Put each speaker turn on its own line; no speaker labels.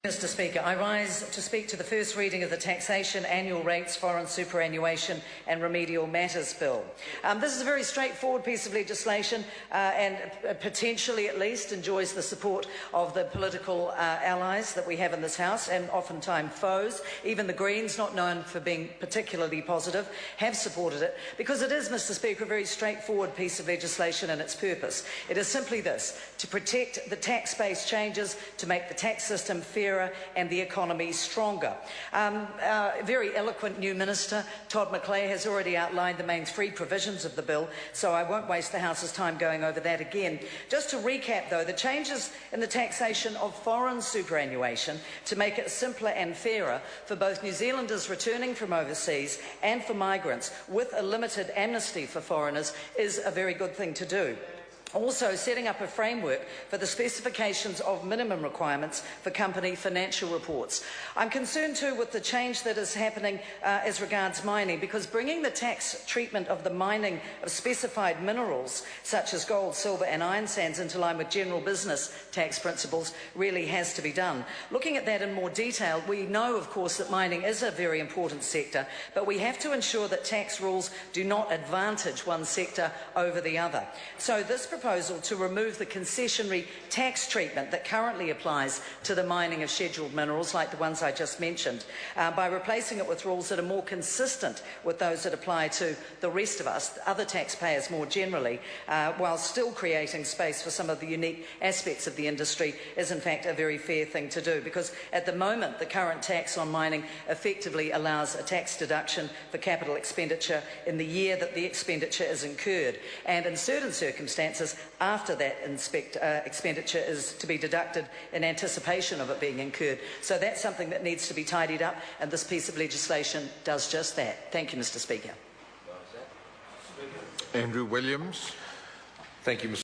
Mr Speaker, I rise to speak to the first reading of the Taxation, Annual Rates, Foreign Superannuation and Remedial Matters Bill. This is a very straightforward piece of legislation and potentially at least enjoys the support of the political allies that we have in this House and oftentimes foes. Even the Greens, not known for being particularly positive, have supported it because it is, Mr Speaker, a very straightforward piece of legislation and its purpose. It is simply this: to protect the tax-based changes, to make the tax system fairer and the economy stronger. Very eloquent new Minister, Todd McClay, has already outlined the main three provisions of the bill, so I won't waste the House's time going over that again. Just to recap, though, the changes in the taxation of foreign superannuation to make it simpler and fairer for both New Zealanders returning from overseas and for migrants, with a limited amnesty for foreigners, is a very good thing to do. Also, setting up a framework for the specifications of minimum requirements for company financial reports. I'm concerned too with the change that is happening as regards mining, because bringing the tax treatment of the mining of specified minerals such as gold, silver and iron sands into line with general business tax principles really has to be done. Looking at that in more detail, we know of course that mining is a very important sector, but we have to ensure that tax rules do not advantage one sector over the other. So this proposal to remove the concessionary tax treatment that currently applies to the mining of scheduled minerals, like the ones I just mentioned, by replacing it with rules that are more consistent with those that apply to the rest of us, other taxpayers more generally, while still creating space for some of the unique aspects of the industry, is in fact a very fair thing to do, because at the moment the current tax on mining effectively allows a tax deduction for capital expenditure in the year that the expenditure is incurred, and in certain circumstances after that expenditure is to be deducted in anticipation of it being incurred. So that's something that needs to be tidied up, and this piece of legislation does just that. Thank you, Mr Speaker.
Andrew Williams.
Thank you, Mr.